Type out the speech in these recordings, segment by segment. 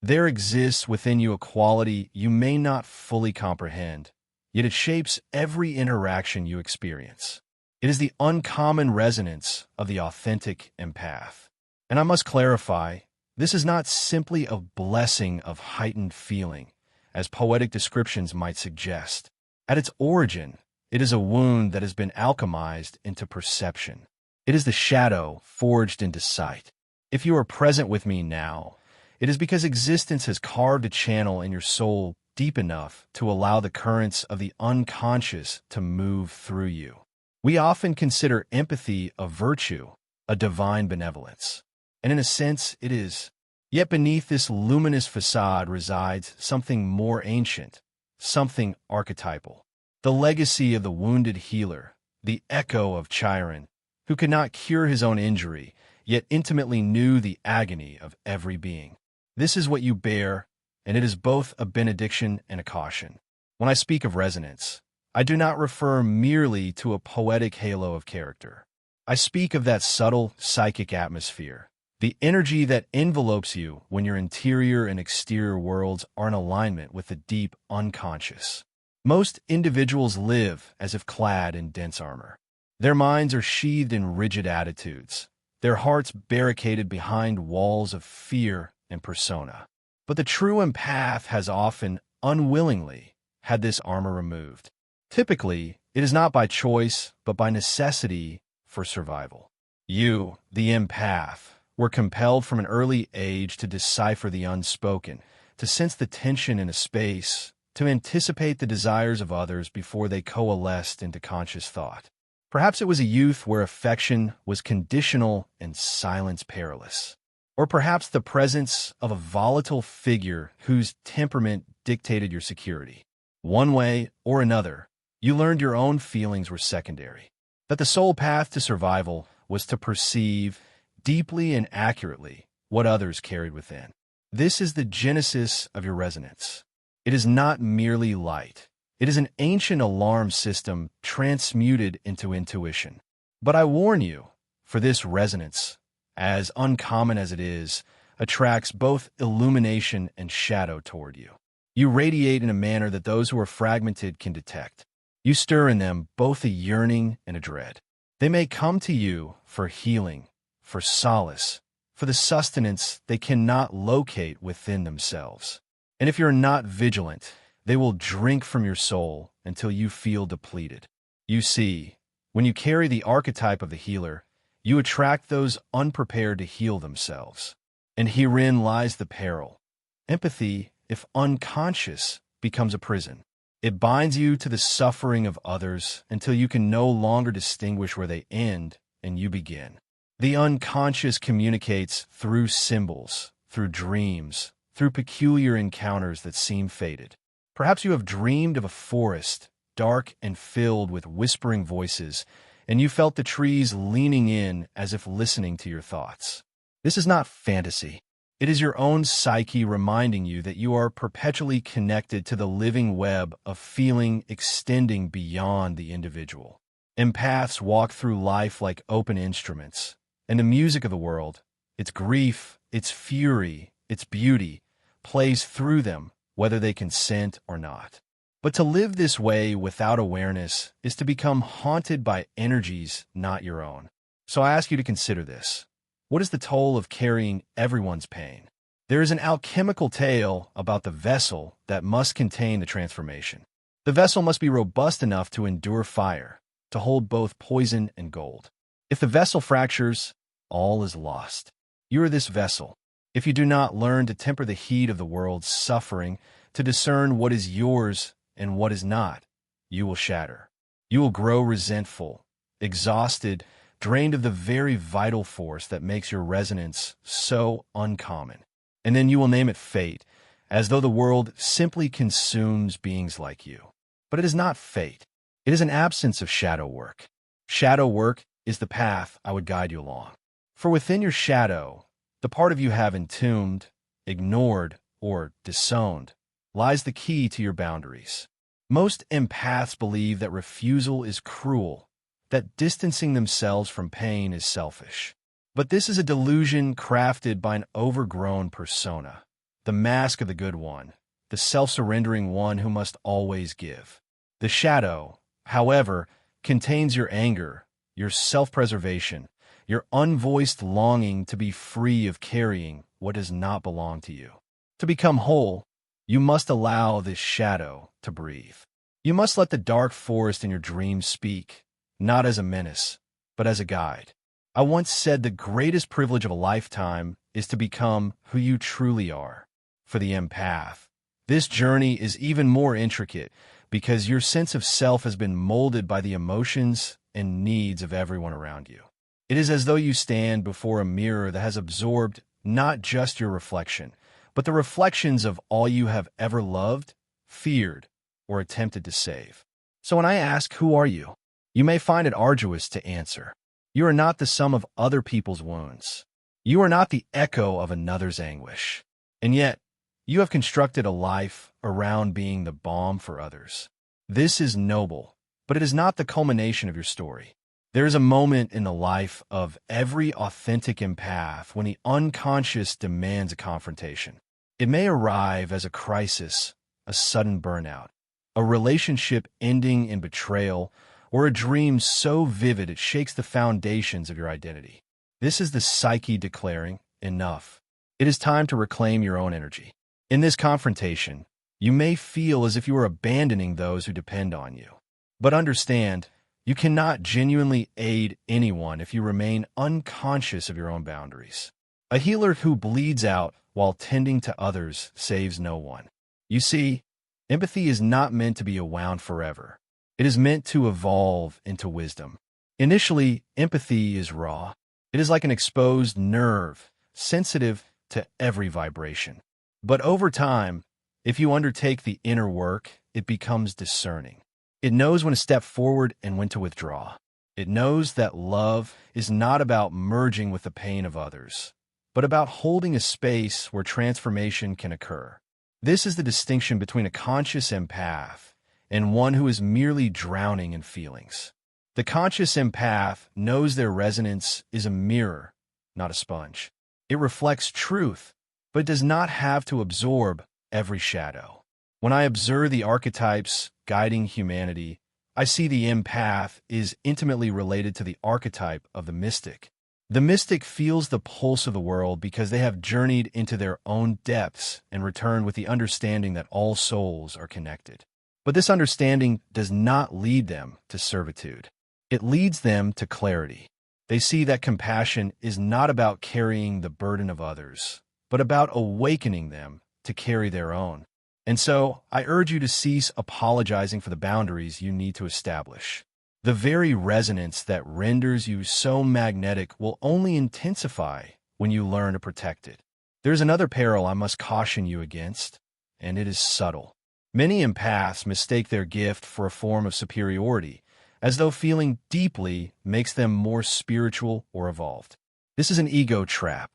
There exists within you a quality you may not fully comprehend, yet it shapes every interaction you experience. It is the uncommon resonance of the authentic empath. And I must clarify, this is not simply a blessing of heightened feeling, as poetic descriptions might suggest. At its origin, it is a wound that has been alchemized into perception. It is the shadow forged into sight. If you are present with me now, it is because existence has carved a channel in your soul deep enough to allow the currents of the unconscious to move through you. We often consider empathy a virtue, a divine benevolence. And in a sense, it is. Yet beneath this luminous facade resides something more ancient, something archetypal. The legacy of the wounded healer, the echo of Chiron, who could not cure his own injury, yet intimately knew the agony of every being. This is what you bear, and it is both a benediction and a caution. When I speak of resonance, I do not refer merely to a poetic halo of character. I speak of that subtle psychic atmosphere, the energy that envelopes you when your interior and exterior worlds are in alignment with the deep unconscious. Most individuals live as if clad in dense armor. Their minds are sheathed in rigid attitudes, their hearts barricaded behind walls of fear and persona. But the true empath has often, unwillingly, had this armor removed. Typically, it is not by choice, but by necessity for survival. You, the empath, were compelled from an early age to decipher the unspoken, to sense the tension in a space, to anticipate the desires of others before they coalesced into conscious thought. Perhaps it was a youth where affection was conditional and silence perilous. Or perhaps the presence of a volatile figure whose temperament dictated your security. One way or another, you learned your own feelings were secondary, that the sole path to survival was to perceive, deeply and accurately, what others carried within. This is the genesis of your resonance. It is not merely light. It is an ancient alarm system transmuted into intuition. But I warn you, for this resonance, as uncommon as it is, attracts both illumination and shadow toward you. You radiate in a manner that those who are fragmented can detect. You stir in them both a yearning and a dread. They may come to you for healing, for solace, for the sustenance they cannot locate within themselves. And if you're not vigilant, they will drink from your soul until you feel depleted. You see, when you carry the archetype of the healer, you attract those unprepared to heal themselves. And herein lies the peril. Empathy, if unconscious, becomes a prison. It binds you to the suffering of others until you can no longer distinguish where they end and you begin. The unconscious communicates through symbols, through dreams, through peculiar encounters that seem fated. Perhaps you have dreamed of a forest, dark and filled with whispering voices, and you felt the trees leaning in as if listening to your thoughts. This is not fantasy. It is your own psyche reminding you that you are perpetually connected to the living web of feeling extending beyond the individual. Empaths walk through life like open instruments, and the music of the world, its grief, its fury, its beauty, plays through them, whether they consent or not. But to live this way without awareness is to become haunted by energies not your own. So I ask you to consider this. What is the toll of carrying everyone's pain? There is an alchemical tale about the vessel that must contain the transformation. The vessel must be robust enough to endure fire, to hold both poison and gold. If the vessel fractures, all is lost. You are this vessel. If you do not learn to temper the heat of the world's suffering, to discern what is yours and what is not, you will shatter. You will grow resentful, exhausted, drained of the very vital force that makes your resonance so uncommon. And then you will name it fate, as though the world simply consumes beings like you. But it is not fate. It is an absence of shadow work. Shadow work is the path I would guide you along. For within your shadow, the part of you have entombed, ignored, or disowned, lies the key to your boundaries. Most empaths believe that refusal is cruel, that distancing themselves from pain is selfish. But this is a delusion crafted by an overgrown persona. the mask of the good one, the self-surrendering one who must always give. The shadow, however, contains your anger, your self-preservation, your unvoiced longing to be free of carrying what does not belong to you. To become whole, you must allow this shadow to breathe. You must let the dark forest in your dreams speak, not as a menace, but as a guide. I once said the greatest privilege of a lifetime is to become who you truly are. For the empath, this journey is even more intricate because your sense of self has been molded by the emotions and needs of everyone around you. It is as though you stand before a mirror that has absorbed not just your reflection, but the reflections of all you have ever loved, feared, or attempted to save. So when I ask, who are you? You may find it arduous to answer. You are not the sum of other people's wounds. You are not the echo of another's anguish. And yet, you have constructed a life around being the balm for others. This is noble, but it is not the culmination of your story. There is a moment in the life of every authentic empath when the unconscious demands a confrontation. It may arrive as a crisis, a sudden burnout, a relationship ending in betrayal, or a dream so vivid it shakes the foundations of your identity. This is the psyche declaring, enough. It is time to reclaim your own energy. In this confrontation, you may feel as if you are abandoning those who depend on you. But understand, you cannot genuinely aid anyone if you remain unconscious of your own boundaries. A healer who bleeds out while tending to others saves no one. You see, empathy is not meant to be awound forever. It is meant to evolve into wisdom. Initially, empathy is raw. It is like an exposed nerve, sensitive to every vibration. But over time, if you undertake the inner work, it becomes discerning. It knows when to step forward and when to withdraw. It knows that love is not about merging with the pain of others, but about holding a space where transformation can occur. This is the distinction between a conscious empath and one who is merely drowning in feelings. The conscious empath knows their resonance is a mirror, not a sponge. It reflects truth, but does not have to absorb every shadow. When I observe the archetypes guiding humanity, I see the empath is intimately related to the archetype of the mystic. The mystic feels the pulse of the world because they have journeyed into their own depths and returned with the understanding that all souls are connected. But this understanding does not lead them to servitude. It leads them to clarity. They see that compassion is not about carrying the burden of others, but about awakening them to carry their own. And so, I urge you to cease apologizing for the boundaries you need to establish. The very resonance that renders you so magnetic will only intensify when you learn to protect it. There's another peril I must caution you against, and it is subtle. Many empaths mistake their gift for a form of superiority, as though feeling deeply makes them more spiritual or evolved. This is an ego trap.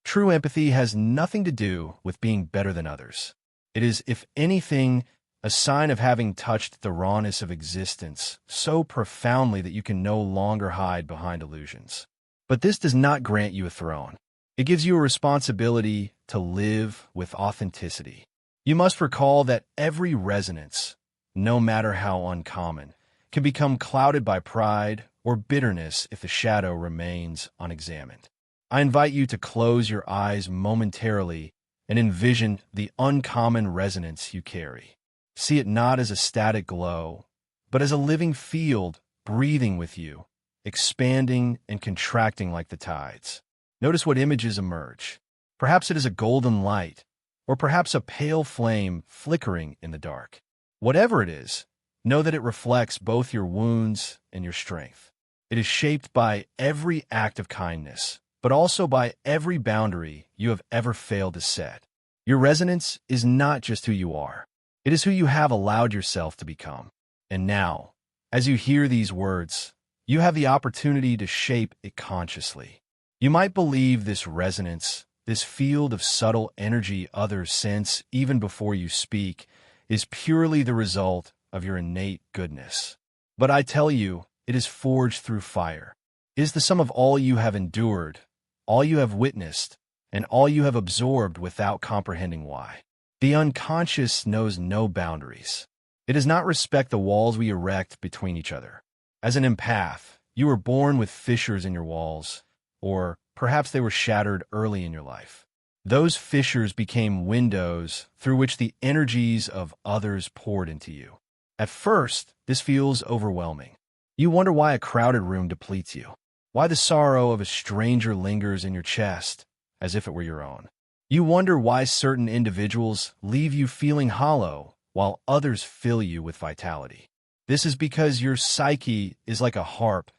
True empathy has nothing to do with being better than others. It is, if anything, a sign of having touched the rawness of existence so profoundly that you can no longer hide behind illusions. But this does not grant you a throne. It gives you a responsibility to live with authenticity. You must recall that every resonance, no matter how uncommon, can become clouded by pride or bitterness if the shadow remains unexamined. I invite you to close your eyes momentarily and envision the uncommon resonance you carry. See it not as a static glow, but as a living field breathing with you, expanding and contracting like the tides. Notice what images emerge. Perhaps it is a golden light, or perhaps a pale flame flickering in the dark. Whatever it is, know that it reflects both your wounds and your strength. It is shaped by every act of kindness, but also by every boundary you have ever failed to set. Your resonance is not just who you are. It is who you have allowed yourself to become. And now, as you hear these words, you have the opportunity to shape it consciously. You might believe this resonance, this field of subtle energy others sense even before you speak, is purely the result of your innate goodness. But I tell you, it is forged through fire. It is the sum of all you have endured, all you have witnessed, and all you have absorbed without comprehending why. The unconscious knows no boundaries. It does not respect the walls we erect between each other. As an empath, you were born with fissures in your walls, or perhaps they were shattered early in your life. Those fissures became windows through which the energies of others poured into you. At first, this feels overwhelming. You wonder why a crowded room depletes you, why the sorrow of a stranger lingers in your chest as if it were your own. You wonder why certain individuals leave you feeling hollow while others fill you with vitality. This is because your psyche is like a harp.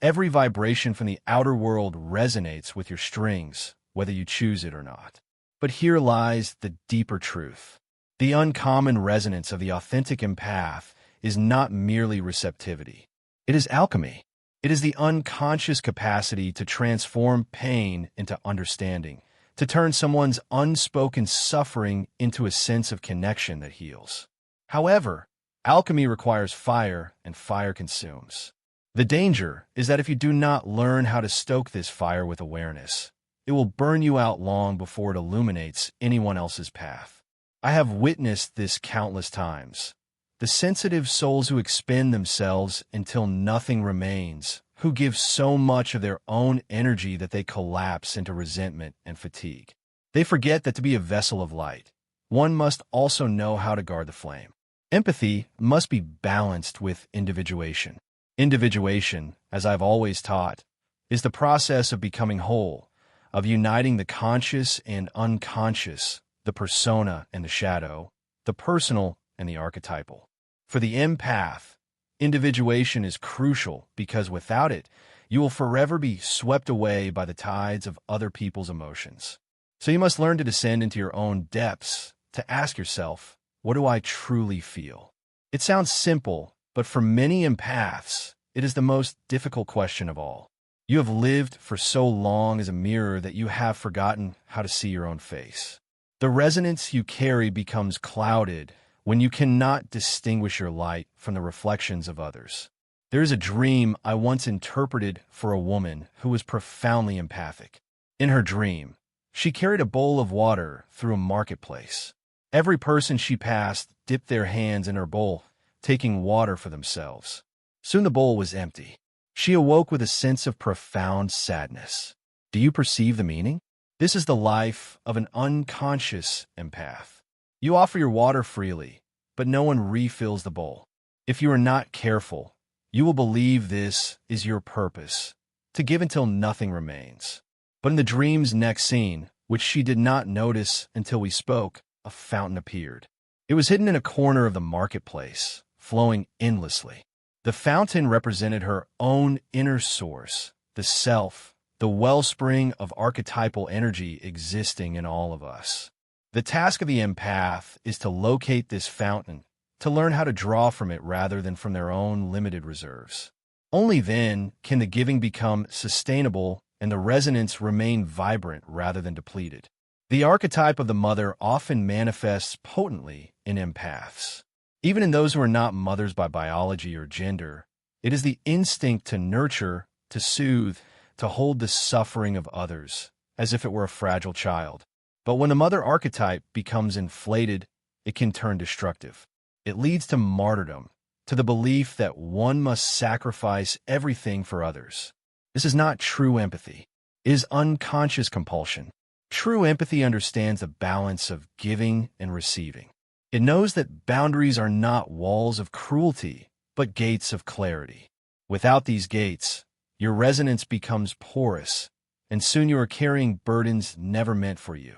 Every vibration from the outer world resonates with your strings, whether you choose it or not. But here lies the deeper truth. The uncommon resonance of the authentic empath is not merely receptivity. It is alchemy. It is the unconscious capacity to transform pain into understanding, to turn someone's unspoken suffering into a sense of connection that heals. However, alchemy requires fire, and fire consumes. The danger is that if you do not learn how to stoke this fire with awareness, it will burn you out long before it illuminates anyone else's path. I have witnessed this countless times. The sensitive souls who expend themselves until nothing remains, who give so much of their own energy that they collapse into resentment and fatigue. They forget that to be a vessel of light, one must also know how to guard the flame. Empathy must be balanced with individuation. Individuation, as I've always taught, is the process of becoming whole, of uniting the conscious and unconscious, the persona and the shadow, the personal and the archetypal. For the empath, individuation is crucial because without it, you will forever be swept away by the tides of other people's emotions. So you must learn to descend into your own depths, to ask yourself, what do I truly feel? It sounds simple, but for many empaths, it is the most difficult question of all. You have lived for so long as a mirror that you have forgotten how to see your own face. The resonance you carry becomes clouded when you cannot distinguish your light from the reflections of others. There is a dream I once interpreted for a woman who was profoundly empathic. In her dream, she carried a bowl of water through a marketplace. Every person she passed dipped their hands in her bowl, taking water for themselves. Soon the bowl was empty. She awoke with a sense of profound sadness. Do you perceive the meaning? This is the life of an unconscious empath. You offer your water freely, but no one refills the bowl. If you are not careful, you will believe this is your purpose, to give until nothing remains. But in the dream's next scene, which she did not notice until we spoke, a fountain appeared. It was hidden in a corner of the marketplace, flowing endlessly. The fountain represented her own inner source, the self, the wellspring of archetypal energy existing in all of us. The task of the empath is to locate this fountain, to learn how to draw from it rather than from their own limited reserves. Only then can the giving become sustainable and the resonance remain vibrant rather than depleted. The archetype of the mother often manifests potently in empaths. Even in those who are not mothers by biology or gender, it is the instinct to nurture, to soothe, to hold the suffering of others, as if it were a fragile child. But when the mother archetype becomes inflated, it can turn destructive. It leads to martyrdom, to the belief that one must sacrifice everything for others. This is not true empathy. It is unconscious compulsion. True empathy understands the balance of giving and receiving. It knows that boundaries are not walls of cruelty, but gates of clarity. Without these gates, your resonance becomes porous, and soon you are carrying burdens never meant for you.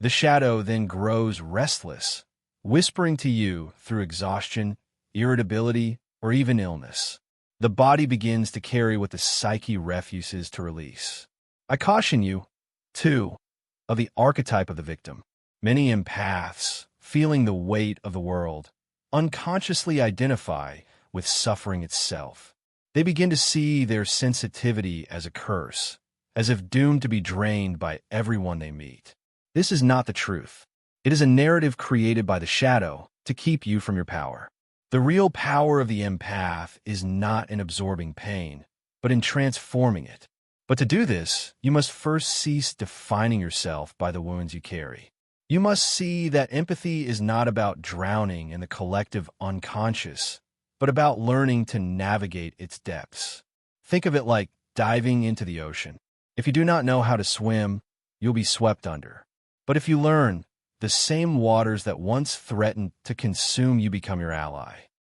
The shadow then grows restless, whispering to you through exhaustion, irritability, or even illness. The body begins to carry what the psyche refuses to release. I caution you, too, of the archetype of the victim. Many empaths, feeling the weight of the world, unconsciously identify with suffering itself. They begin to see their sensitivity as a curse, as if doomed to be drained by everyone they meet. This is not the truth. It is a narrative created by the shadow to keep you from your power. The real power of the empath is not in absorbing pain, but in transforming it. But But to do this, you must first cease defining yourself by the wounds you carry. You must see that empathy is not about drowning in the collective unconscious, but about learning to navigate its depths. Think of it like diving into the ocean. If you do not know how to swim, you'll be swept under. But if you learn, the same waters that once threatened to consume you become your ally.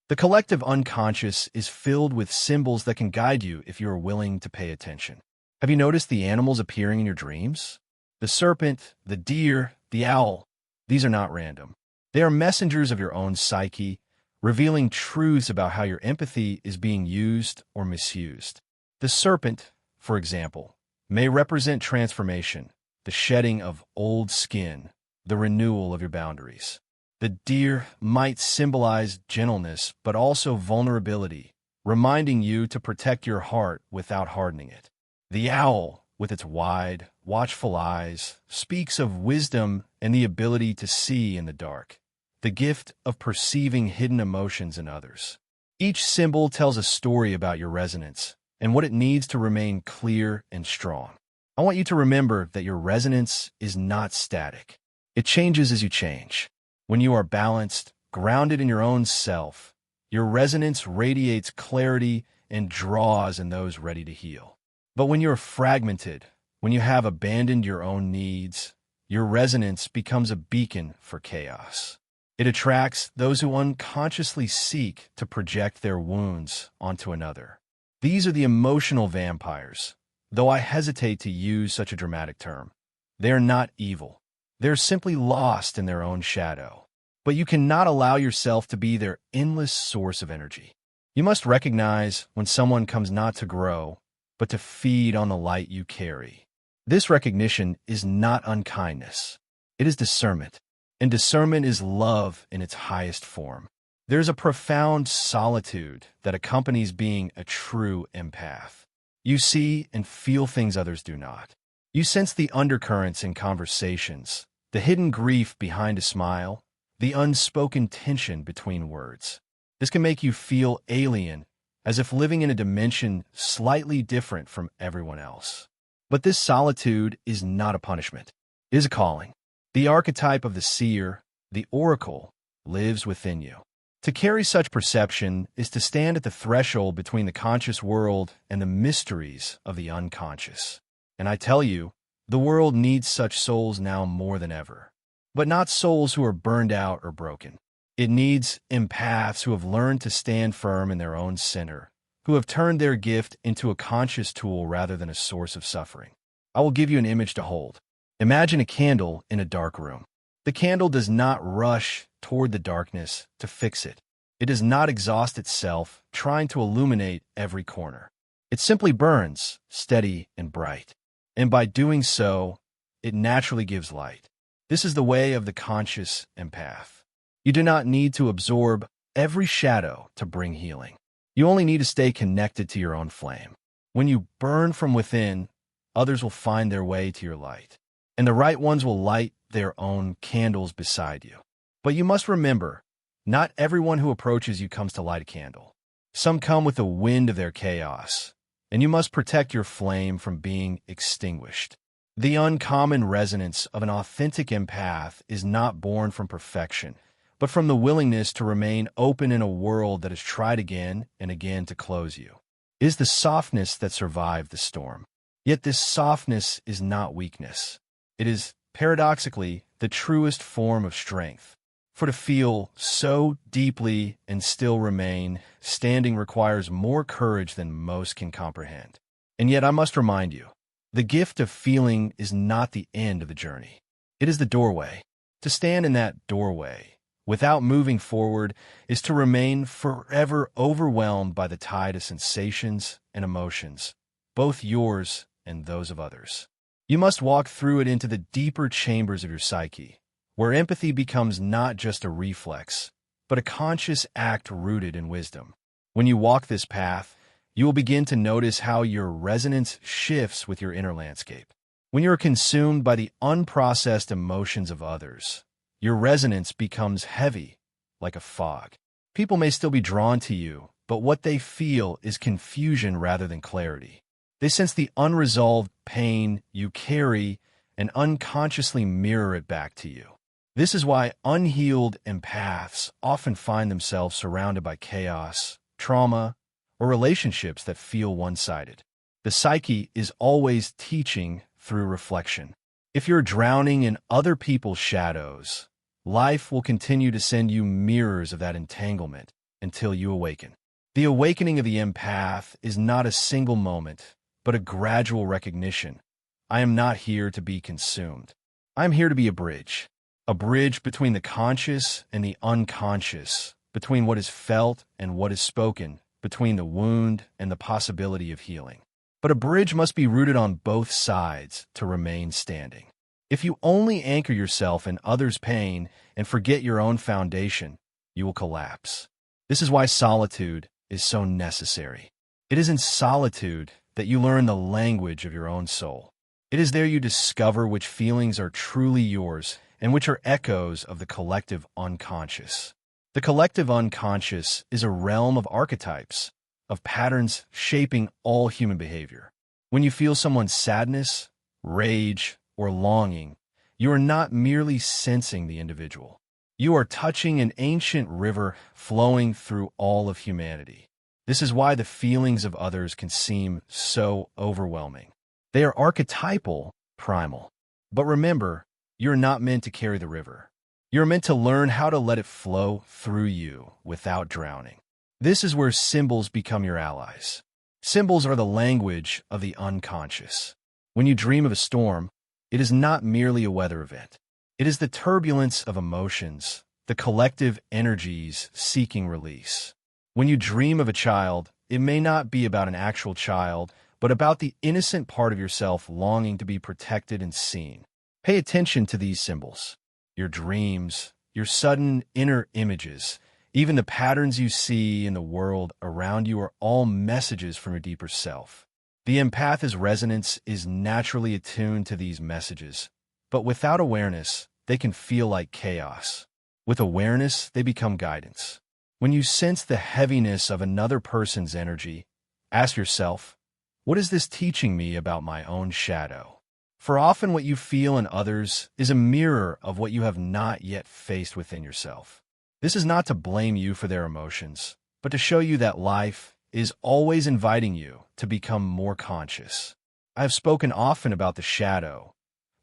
The collective unconscious is filled with symbols that can guide you if you are willing to pay attention. Have you noticed the animals appearing in your dreams? The serpent, the deer, the owl. These are not random. They are messengers of your own psyche, revealing truths about how your empathy is being used or misused. The serpent, for example, may represent transformation, the shedding of old skin, the renewal of your boundaries. The deer might symbolize gentleness, but also vulnerability, reminding you to protect your heart without hardening it. The owl, with its wide, watchful eyes, speaks of wisdom and the ability to see in the dark, the gift of perceiving hidden emotions in others. Each symbol tells a story about your resonance and what it needs to remain clear and strong. I want you to remember that your resonance is not static. It changes as you change. When you are balanced, grounded in your own self, your resonance radiates clarity and draws in those ready to heal. But when you're fragmented, when you have abandoned your own needs, your resonance becomes a beacon for chaos. It attracts those who unconsciously seek to project their wounds onto another. These are the emotional vampires, though I hesitate to use such a dramatic term. They are not evil. They're simply lost in their own shadow. But you cannot allow yourself to be their endless source of energy. You must recognize when someone comes not to grow, but to feed on the light you carry. This recognition is not unkindness. It is discernment. And discernment is love in its highest form. There's a profound solitude that accompanies being a true empath. You see and feel things others do not. You sense the undercurrents in conversations, the hidden grief behind a smile, the unspoken tension between words. This can make you feel alien, as if living in a dimension slightly different from everyone else. But this solitude is not a punishment. It is a calling. The archetype of the seer, the oracle, lives within you. To carry such perception is to stand at the threshold between the conscious world and the mysteries of the unconscious. And I tell you, the world needs such souls now more than ever. But not souls who are burned out or broken. It needs empaths who have learned to stand firm in their own center, who have turned their gift into a conscious tool rather than a source of suffering. I will give you an image to hold. Imagine a candle in a dark room. The candle does not rush toward the darkness to fix it. It does not exhaust itself trying to illuminate every corner. It simply burns, steady and bright. And by doing so, it naturally gives light. This is the way of the conscious empath. You do not need to absorb every shadow to bring healing. You only need to stay connected to your own flame. When you burn from within, others will find their way to your light. And the right ones will light their own candles beside you. But you must remember, not everyone who approaches you comes to light a candle. Some come with the wind of their chaos, and you must protect your flame from being extinguished. The uncommon resonance of an authentic empath is not born from perfection, but from the willingness to remain open in a world that has tried again and again to close you. It is the softness that survived the storm. Yet this softness is not weakness. It is, paradoxically, the truest form of strength. For to feel so deeply and still remain standing requires more courage than most can comprehend. And yet I must remind you, the gift of feeling is not the end of the journey. It is the doorway. To stand in that doorway, without moving forward, is to remain forever overwhelmed by the tide of sensations and emotions, both yours and those of others. You must walk through it into the deeper chambers of your psyche, where empathy becomes not just a reflex, but a conscious act rooted in wisdom. When you walk this path, you will begin to notice how your resonance shifts with your inner landscape. When you are consumed by the unprocessed emotions of others, your resonance becomes heavy, like a fog. People may still be drawn to you, but what they feel is confusion rather than clarity. They sense the unresolved pain you carry and unconsciously mirror it back to you. This is why unhealed empaths often find themselves surrounded by chaos, trauma, or relationships that feel one-sided. The psyche is always teaching through reflection. If you're drowning in other people's shadows, life will continue to send you mirrors of that entanglement until you awaken. The awakening of the empath is not a single moment, but a gradual recognition. I am not here to be consumed. I am here to be a bridge between the conscious and the unconscious, between what is felt and what is spoken, between the wound and the possibility of healing. But a bridge must be rooted on both sides to remain standing. If you only anchor yourself in others' pain and forget your own foundation, you will collapse. This is why solitude is so necessary. It is in solitude that you learn the language of your own soul. It is there you discover which feelings are truly yours and which are echoes of the collective unconscious. The collective unconscious is a realm of archetypes, of patterns shaping all human behavior. When you feel someone's sadness, rage, or longing, you are not merely sensing the individual. You are touching an ancient river flowing through all of humanity. This is why the feelings of others can seem so overwhelming. They are archetypal, primal. But remember, you're not meant to carry the river. You're meant to learn how to let it flow through you without drowning. This is where symbols become your allies. Symbols are the language of the unconscious. When you dream of a storm, it is not merely a weather event. It is the turbulence of emotions, the collective energies seeking release. When you dream of a child, it may not be about an actual child, but about the innocent part of yourself longing to be protected and seen. Pay attention to these symbols. Your dreams, your sudden inner images, even the patterns you see in the world around you are all messages from your deeper self. The empath's resonance is naturally attuned to these messages, but without awareness, they can feel like chaos. With awareness, they become guidance. When you sense the heaviness of another person's energy, ask yourself, what is this teaching me about my own shadow? For often what you feel in others is a mirror of what you have not yet faced within yourself. This is not to blame you for their emotions, but to show you that life is always inviting you to become more conscious. I have spoken often about the shadow,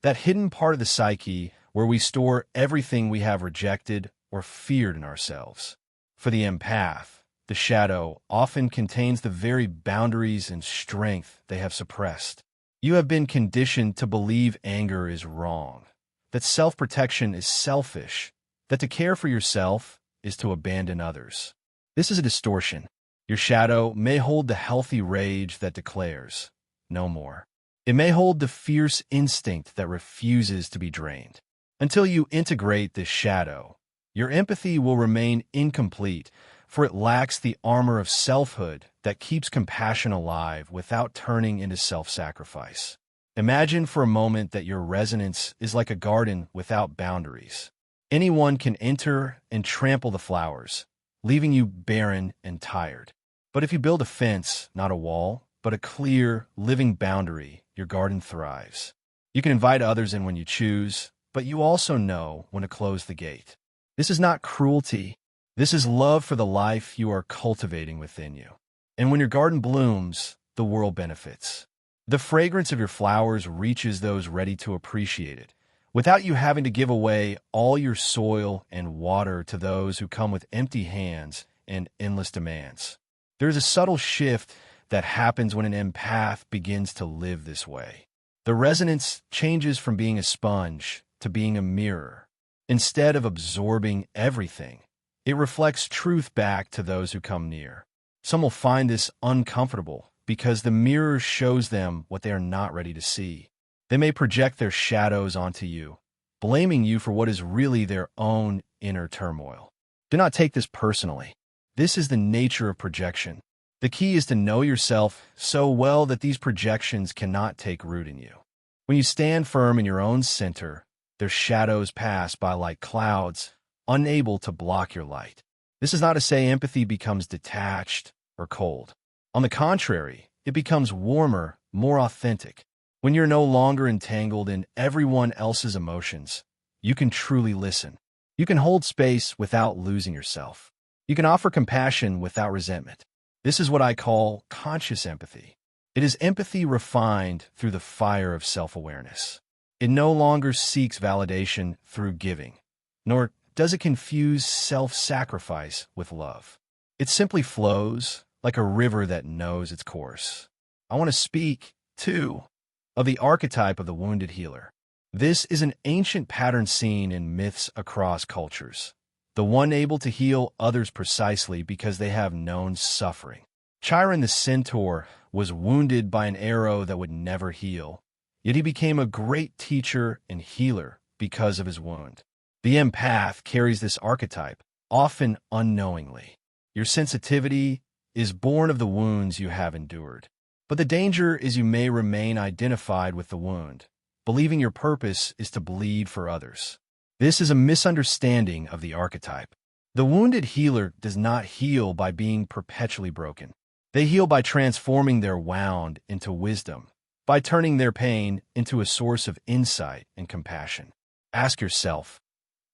that hidden part of the psyche where we store everything we have rejected or feared in ourselves. For the empath, the shadow often contains the very boundaries and strength they have suppressed. You have been conditioned to believe anger is wrong, that self-protection is selfish, that to care for yourself is to abandon others. This is a distortion. Your shadow may hold the healthy rage that declares, no more. It may hold the fierce instinct that refuses to be drained. Until you integrate this shadow, your empathy will remain incomplete, for it lacks the armor of selfhood that keeps compassion alive without turning into self-sacrifice. Imagine for a moment that your resonance is like a garden without boundaries. Anyone can enter and trample the flowers, leaving you barren and tired. But if you build a fence, not a wall, but a clear, living boundary, your garden thrives. You can invite others in when you choose, but you also know when to close the gate. This is not cruelty. This is love for the life you are cultivating within you. And when your garden blooms, the world benefits. The fragrance of your flowers reaches those ready to appreciate it, without you having to give away all your soil and water to those who come with empty hands and endless demands. There is a subtle shift that happens when an empath begins to live this way. The resonance changes from being a sponge to being a mirror. Instead of absorbing everything, it reflects truth back to those who come near. Some will find this uncomfortable because the mirror shows them what they are not ready to see. They may project their shadows onto you, blaming you for what is really their own inner turmoil. Do not take this personally. This is the nature of projection. The key is to know yourself so well that these projections cannot take root in you. When you stand firm in your own center, their shadows pass by like clouds, unable to block your light. This is not to say empathy becomes detached or cold. On the contrary, it becomes warmer more authentic. When you're no longer entangled in everyone else's emotions, you can truly listen. You can hold space without losing yourself. You can offer compassion without resentment. This is what I call conscious empathy. It is empathy refined through the fire of self-awareness. It no longer seeks validation through giving, nor does it confuse self-sacrifice with love. It simply flows like a river that knows its course. I want to speak, too, of the archetype of the wounded healer. This is an ancient pattern seen in myths across cultures. The one able to heal others precisely because they have known suffering. Chiron the centaur was wounded by an arrow that would never heal, yet he became a great teacher and healer because of his wound. The empath carries this archetype, often unknowingly. Your sensitivity is born of the wounds you have endured. But the danger is you may remain identified with the wound, believing your purpose is to bleed for others. This is a misunderstanding of the archetype. The wounded healer does not heal by being perpetually broken. They heal by transforming their wound into wisdom, by turning their pain into a source of insight and compassion. Ask yourself,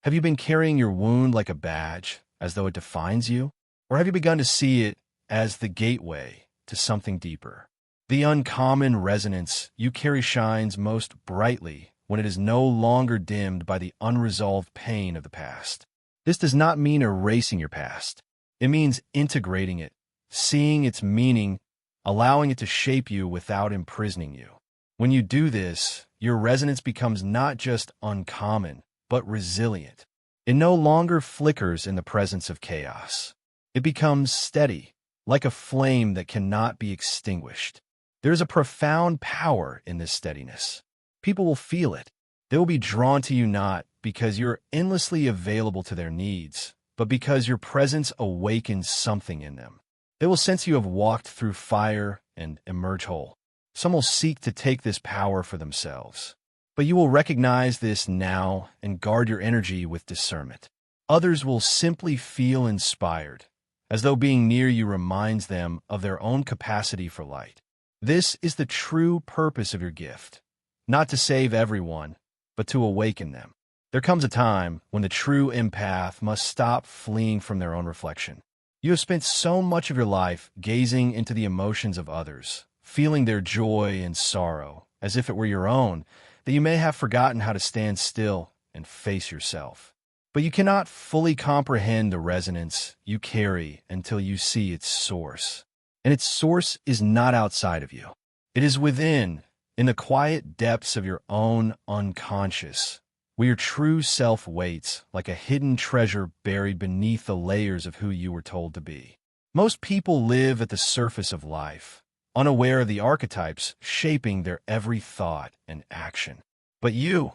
have you been carrying your wound like a badge, as though it defines you? Or have you begun to see it as the gateway to something deeper? The uncommon resonance you carry shines most brightly when it is no longer dimmed by the unresolved pain of the past. This does not mean erasing your past. It means integrating it, seeing its meaning, allowing it to shape you without imprisoning you. When you do this, your resonance becomes not just uncommon, but resilient. It no longer flickers in the presence of chaos. It becomes steady, like a flame that cannot be extinguished. There is a profound power in this steadiness. People will feel it. They will be drawn to you not because you're endlessly available to their needs, but because your presence awakens something in them. They will sense you have walked through fire and emerge whole. Some will seek to take this power for themselves. But you will recognize this now and guard your energy with discernment. Others will simply feel inspired, as though being near you reminds them of their own capacity for light. This is the true purpose of your gift, not to save everyone, but to awaken them. There comes a time when the true empath must stop fleeing from their own reflection. You have spent so much of your life gazing into the emotions of others, feeling their joy and sorrow, as if it were your own, that you may have forgotten how to stand still and face yourself. But you cannot fully comprehend the resonance you carry until you see its source. And its source is not outside of you. It is within, in the quiet depths of your own unconscious, where your true self waits like a hidden treasure buried beneath the layers of who you were told to be. Most people live at the surface of life, unaware of the archetypes shaping their every thought and action. But you,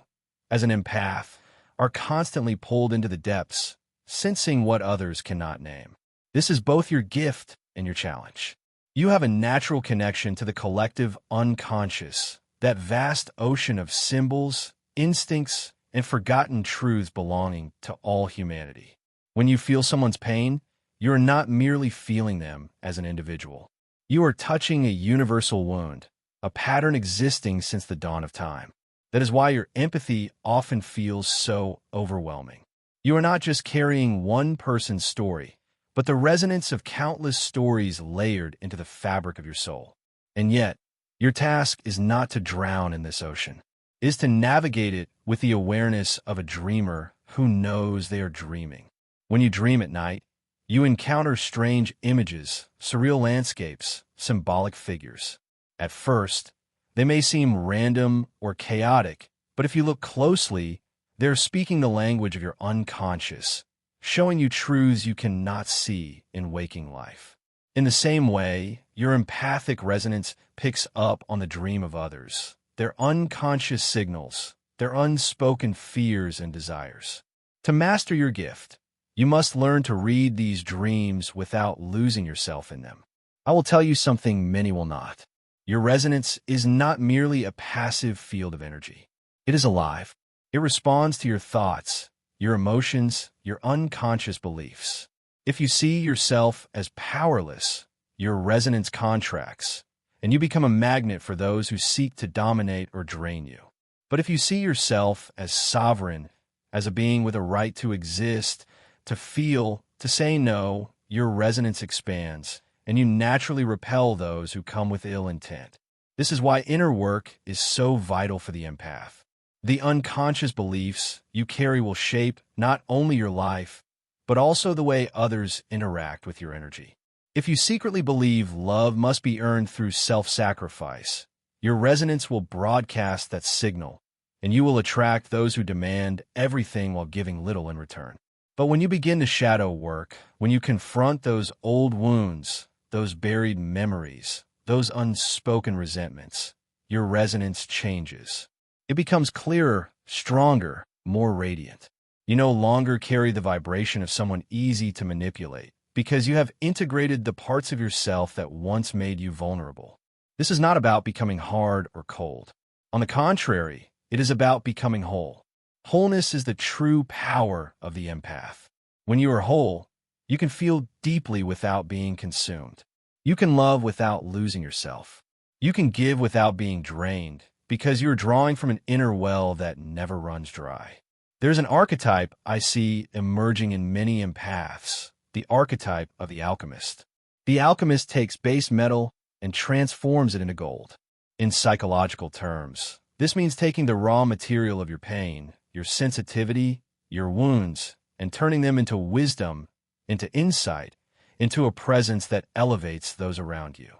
as an empath, are constantly pulled into the depths, sensing what others cannot name. This is both your gift and your challenge. You have a natural connection to the collective unconscious, that vast ocean of symbols, instincts, and forgotten truths belonging to all humanity. When you feel someone's pain, you are not merely feeling them as an individual. You are touching a universal wound, a pattern existing since the dawn of time. That is why your empathy often feels so overwhelming. You are not just carrying one person's story, but the resonance of countless stories layered into the fabric of your soul. And yet, your task is not to drown in this ocean. It is to navigate it with the awareness of a dreamer who knows they are dreaming. When you dream at night, you encounter strange images, surreal landscapes, symbolic figures. At first, they may seem random or chaotic, but if you look closely, they're speaking the language of your unconscious, showing you truths you cannot see in waking life. In the same way, your empathic resonance picks up on the dream of others, their unconscious signals, their unspoken fears and desires. To master your gift, you must learn to read these dreams without losing yourself in them. I will tell you something many will not. Your resonance is not merely a passive field of energy. It is alive. It responds to your thoughts, your emotions, your unconscious beliefs. If you see yourself as powerless, your resonance contracts, and you become a magnet for those who seek to dominate or drain you. But if you see yourself as sovereign, as a being with a right to exist, to feel, to say no, your resonance expands, and you naturally repel those who come with ill intent. This is why inner work is so vital for the empath. The unconscious beliefs you carry will shape not only your life, but also the way others interact with your energy. If you secretly believe love must be earned through self-sacrifice, your resonance will broadcast that signal, and you will attract those who demand everything while giving little in return. But when you begin to shadow work, when you confront those old wounds, those buried memories, those unspoken resentments, your resonance changes. It becomes clearer, stronger, more radiant. You no longer carry the vibration of someone easy to manipulate, because you have integrated the parts of yourself that once made you vulnerable. This is not about becoming hard or cold. On the contrary, it is about becoming whole. Wholeness is the true power of the empath. When you are whole, you can feel deeply without being consumed. You can love without losing yourself. You can give without being drained, because you're drawing from an inner well that never runs dry. There's an archetype I see emerging in many empaths, the archetype of the alchemist. The alchemist takes base metal and transforms it into gold. In psychological terms, this means taking the raw material of your pain, your sensitivity, your wounds, and turning them into wisdom, into insight, into a presence that elevates those around you.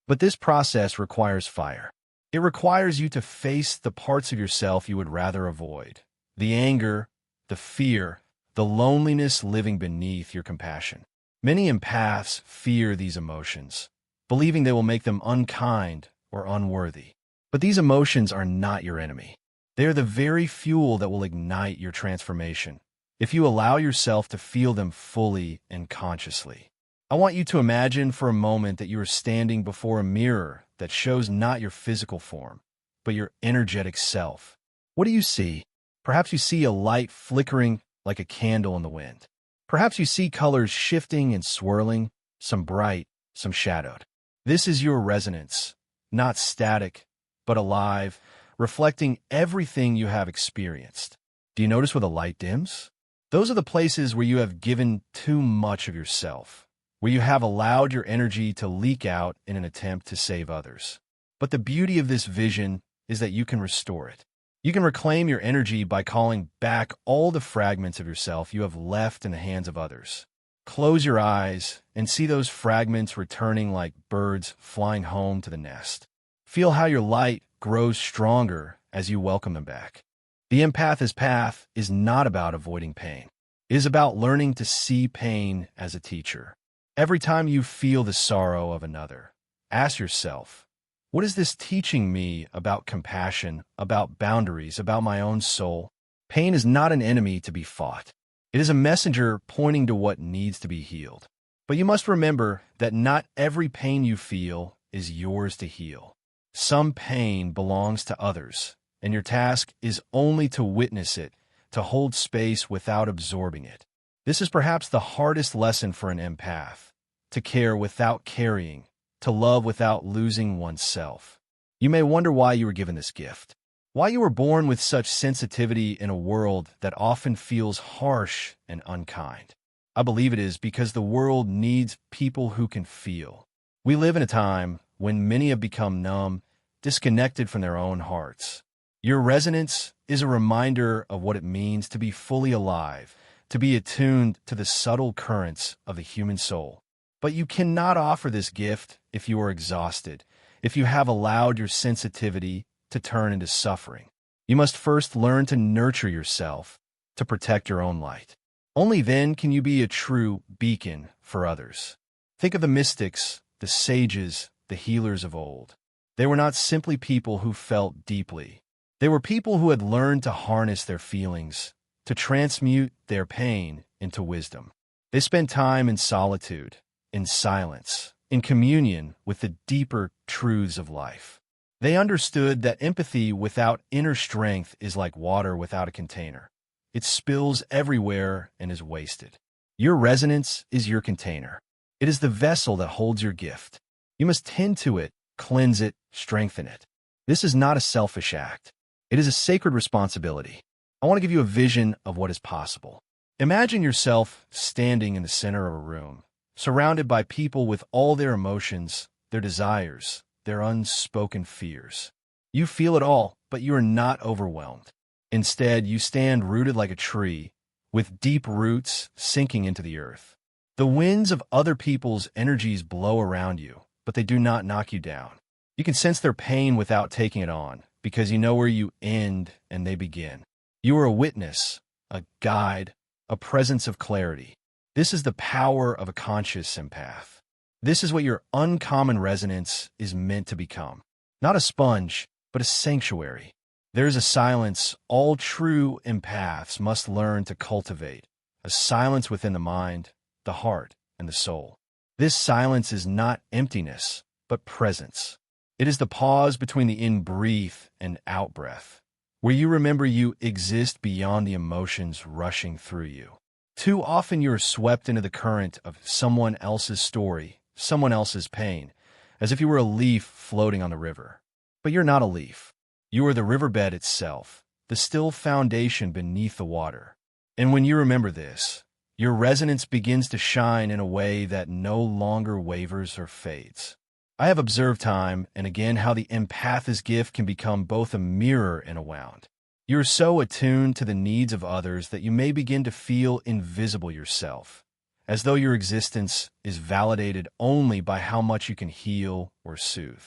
But this process requires fire. It requires you to face the parts of yourself you would rather avoid. The anger, the fear, the loneliness living beneath your compassion. Many empaths fear these emotions, believing they will make them unkind or unworthy. But these emotions are not your enemy. They are the very fuel that will ignite your transformation, if you allow yourself to feel them fully and consciously. I want you to imagine for a moment that you are standing before a mirror that shows not your physical form, but your energetic self. What do you see? Perhaps you see a light flickering like a candle in the wind. Perhaps you see colors shifting and swirling, some bright, some shadowed. This is your resonance, not static, but alive, reflecting everything you have experienced. Do you notice where the light dims? Those are the places where you have given too much of yourself, where you have allowed your energy to leak out in an attempt to save others. But the beauty of this vision is that you can restore it. You can reclaim your energy by calling back all the fragments of yourself you have left in the hands of others. Close your eyes and see those fragments returning like birds flying home to the nest. Feel how your light grows stronger as you welcome them back. The empath's path is not about avoiding pain. It is about learning to see pain as a teacher. Every time you feel the sorrow of another, ask yourself, what is this teaching me about compassion, about boundaries, about my own soul? Pain is not an enemy to be fought. It is a messenger pointing to what needs to be healed. But you must remember that not every pain you feel is yours to heal. Some pain belongs to others, and your task is only to witness it, to hold space without absorbing it. This is perhaps the hardest lesson for an empath, to care without carrying, to love without losing oneself. You may wonder why you were given this gift, why you were born with such sensitivity in a world that often feels harsh and unkind. I believe it is because the world needs people who can feel. We live in a time when many have become numb, disconnected from their own hearts. Your resonance is a reminder of what it means to be fully alive, to be attuned to the subtle currents of the human soul. But you cannot offer this gift if you are exhausted, if you have allowed your sensitivity to turn into suffering. You must first learn to nurture yourself, to protect your own light. Only then can you be a true beacon for others. Think of the mystics, the sages, the healers of old. They were not simply people who felt deeply. They were people who had learned to harness their feelings, to transmute their pain into wisdom. They spent time in solitude, in silence, in communion with the deeper truths of life. They understood that empathy without inner strength is like water without a container. It spills everywhere and is wasted. Your resonance is your container. It is the vessel that holds your gift. You must tend to it cleanse it, strengthen it. This is not a selfish act. It is a sacred responsibility. I want to give you a vision of what is possible. Imagine yourself standing in the center of a room, surrounded by people with all their emotions, their desires, their unspoken fears. You feel it all, but you are not overwhelmed. Instead, you stand rooted like a tree, with deep roots sinking into the earth. The winds of other people's energies blow around you, but they do not knock you down. You can sense their pain without taking it on, because you know where you end and they begin. You are a witness, a guide, a presence of clarity. This is the power of a conscious empath. This is what your uncommon resonance is meant to become. Not a sponge, but a sanctuary. There is a silence all true empaths must learn to cultivate, a silence within the mind, the heart, and the soul. This silence is not emptiness, but presence. It is the pause between the in-breath and out-breath, where you remember you exist beyond the emotions rushing through you. Too often you are swept into the current of someone else's story, someone else's pain, as if you were a leaf floating on the river. But you're not a leaf. You are the riverbed itself, the still foundation beneath the water. And when you remember this, your resonance begins to shine in a way that no longer wavers or fades. I have observed time and again how the empath's gift can become both a mirror and a wound. You are so attuned to the needs of others that you may begin to feel invisible yourself, as though your existence is validated only by how much you can heal or soothe.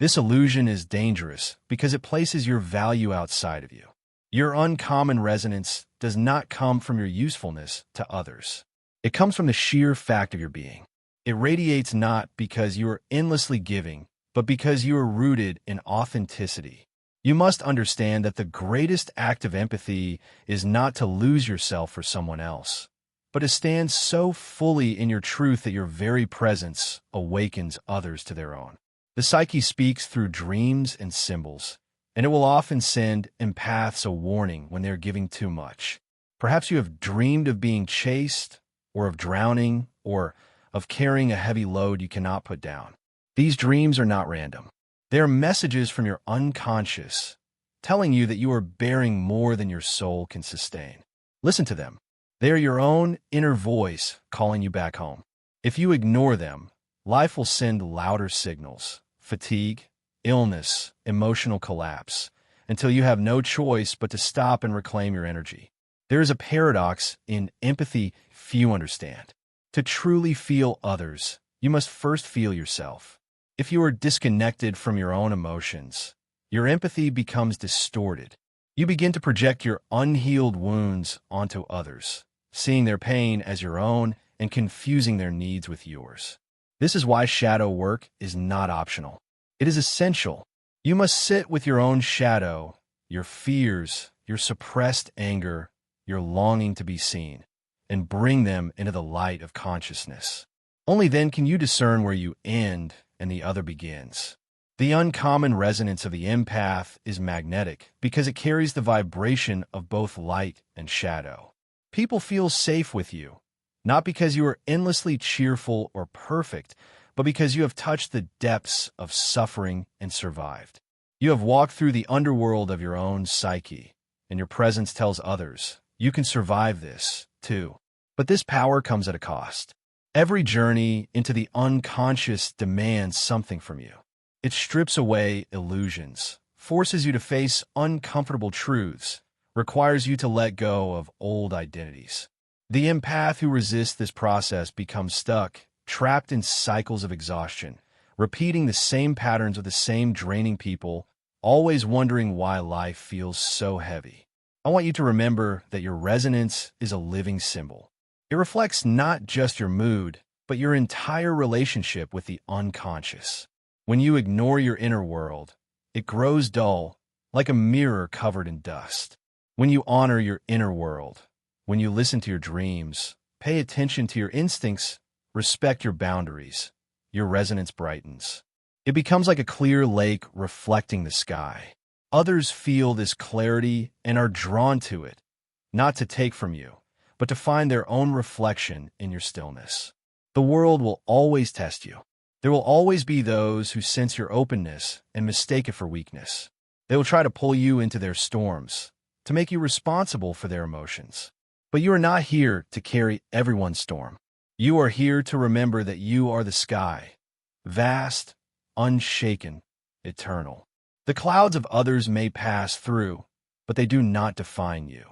This illusion is dangerous because it places your value outside of you. Your uncommon resonance does not come from your usefulness to others. It comes from the sheer fact of your being. It radiates not because you are endlessly giving, but because you are rooted in authenticity. You must understand that the greatest act of empathy is not to lose yourself for someone else, but to stand so fully in your truth that your very presence awakens others to their own. The psyche speaks through dreams and symbols, and it will often send empaths a warning when they're giving too much. Perhaps you have dreamed of being chased, or of drowning, or of carrying a heavy load you cannot put down. These dreams are not random. They are messages from your unconscious, telling you that you are bearing more than your soul can sustain. Listen to them. They are your own inner voice calling you back home. If you ignore them, life will send louder signals, fatigue, illness, emotional collapse, until you have no choice but to stop and reclaim your energy. There is a paradox in empathy few understand. To truly feel others, you must first feel yourself. If you are disconnected from your own emotions, your empathy becomes distorted. You begin to project your unhealed wounds onto others, seeing their pain as your own and confusing their needs with yours. This is why shadow work is not optional. It is essential. You must sit with your own shadow, your fears, your suppressed anger, your longing to be seen, and bring them into the light of consciousness. Only then can you discern where you end and the other begins. The uncommon resonance of the empath is magnetic because it carries the vibration of both light and shadow. People feel safe with you, not because you are endlessly cheerful or perfect, but because you have touched the depths of suffering and survived. You have walked through the underworld of your own psyche, and your presence tells others, you can survive this, too. But this power comes at a cost. Every journey into the unconscious demands something from you. It strips away illusions, forces you to face uncomfortable truths, requires you to let go of old identities. The empath who resists this process becomes stuck, trapped in cycles of exhaustion, repeating the same patterns with the same draining people, always wondering why life feels so heavy. I want you to remember that your resonance is a living symbol. It reflects not just your mood, but your entire relationship with the unconscious. When you ignore your inner world, it grows dull, like a mirror covered in dust. When you honor your inner world, when you listen to your dreams, pay attention to your instincts, respect your boundaries, your resonance brightens. It becomes like a clear lake reflecting the sky. Others feel this clarity and are drawn to it, not to take from you, but to find their own reflection in your stillness. The world will always test you. There will always be those who sense your openness and mistake it for weakness. They will try to pull you into their storms, to make you responsible for their emotions. But you are not here to carry everyone's storm. You are here to remember that you are the sky, vast, unshaken, eternal. The clouds of others may pass through, but they do not define you.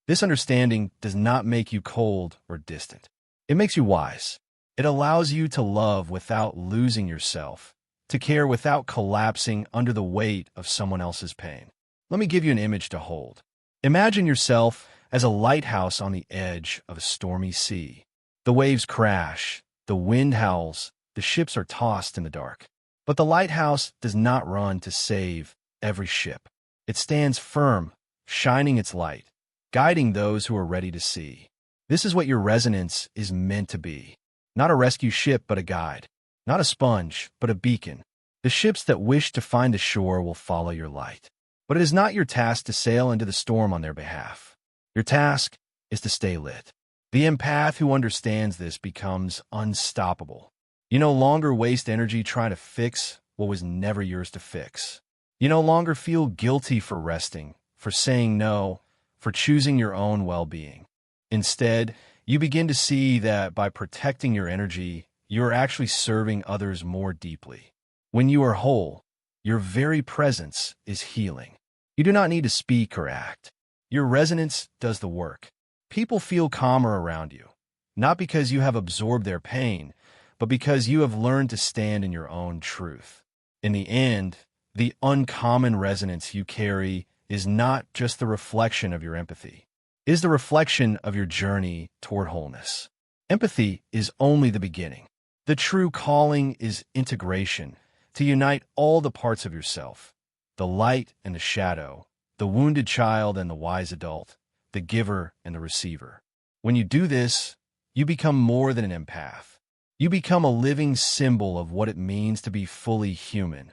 This understanding does not make you cold or distant. It makes you wise. It allows you to love without losing yourself, to care without collapsing under the weight of someone else's pain. Let me give you an image to hold. Imagine yourself as a lighthouse on the edge of a stormy sea. The waves crash, the wind howls, the ships are tossed in the dark. But the lighthouse does not run to save every ship. It stands firm, shining its light, guiding those who are ready to see. This is what your resonance is meant to be. Not a rescue ship, but a guide. Not a sponge, but a beacon. The ships that wish to find the shore will follow your light. But it is not your task to sail into the storm on their behalf. Your task is to stay lit. The empath who understands this becomes unstoppable. You no longer waste energy trying to fix what was never yours to fix. You no longer feel guilty for resting, for saying no, for choosing your own well-being. Instead, you begin to see that by protecting your energy, you are actually serving others more deeply. When you are whole, your very presence is healing. You do not need to speak or act. Your resonance does the work. People feel calmer around you, not because you have absorbed their pain, but because you have learned to stand in your own truth. In the end, the uncommon resonance you carry is not just the reflection of your empathy. It is the reflection of your journey toward wholeness. Empathy is only the beginning. The true calling is integration, to unite all the parts of yourself, the light and the shadow, the wounded child and the wise adult, the giver and the receiver. When you do this, you become more than an empath. You become a living symbol of what it means to be fully human,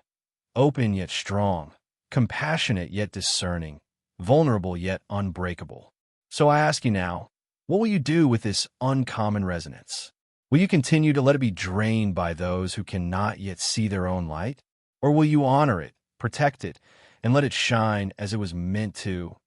open yet strong, compassionate yet discerning, vulnerable yet unbreakable. So I ask you now, what will you do with this uncommon resonance? Will you continue to let it be drained by those who cannot yet see their own light? Or will you honor it, protect it, and let it shine as it was meant to,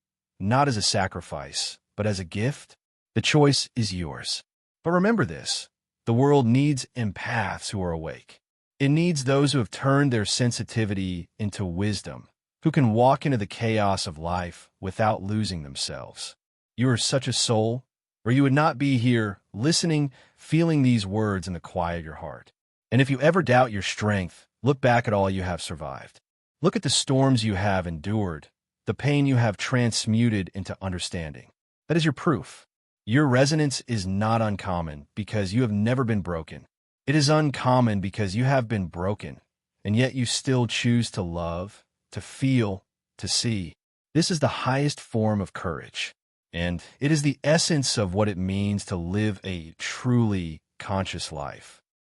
not as a sacrifice, but as a gift? The choice is yours. But remember this, the world needs empaths who are awake. It needs those who have turned their sensitivity into wisdom, who can walk into the chaos of life without losing themselves. You are such a soul, or you would not be here listening, feeling these words in the quiet of your heart. And if you ever doubt your strength, look back at all you have survived. Look at the storms you have endured, the pain you have transmuted into understanding. That is your proof. Your resonance is not uncommon because you have never been broken. It is uncommon because you have been broken, and yet you still choose to love, to feel, to see. This is the highest form of courage, and it is the essence of what it means to live a truly conscious life.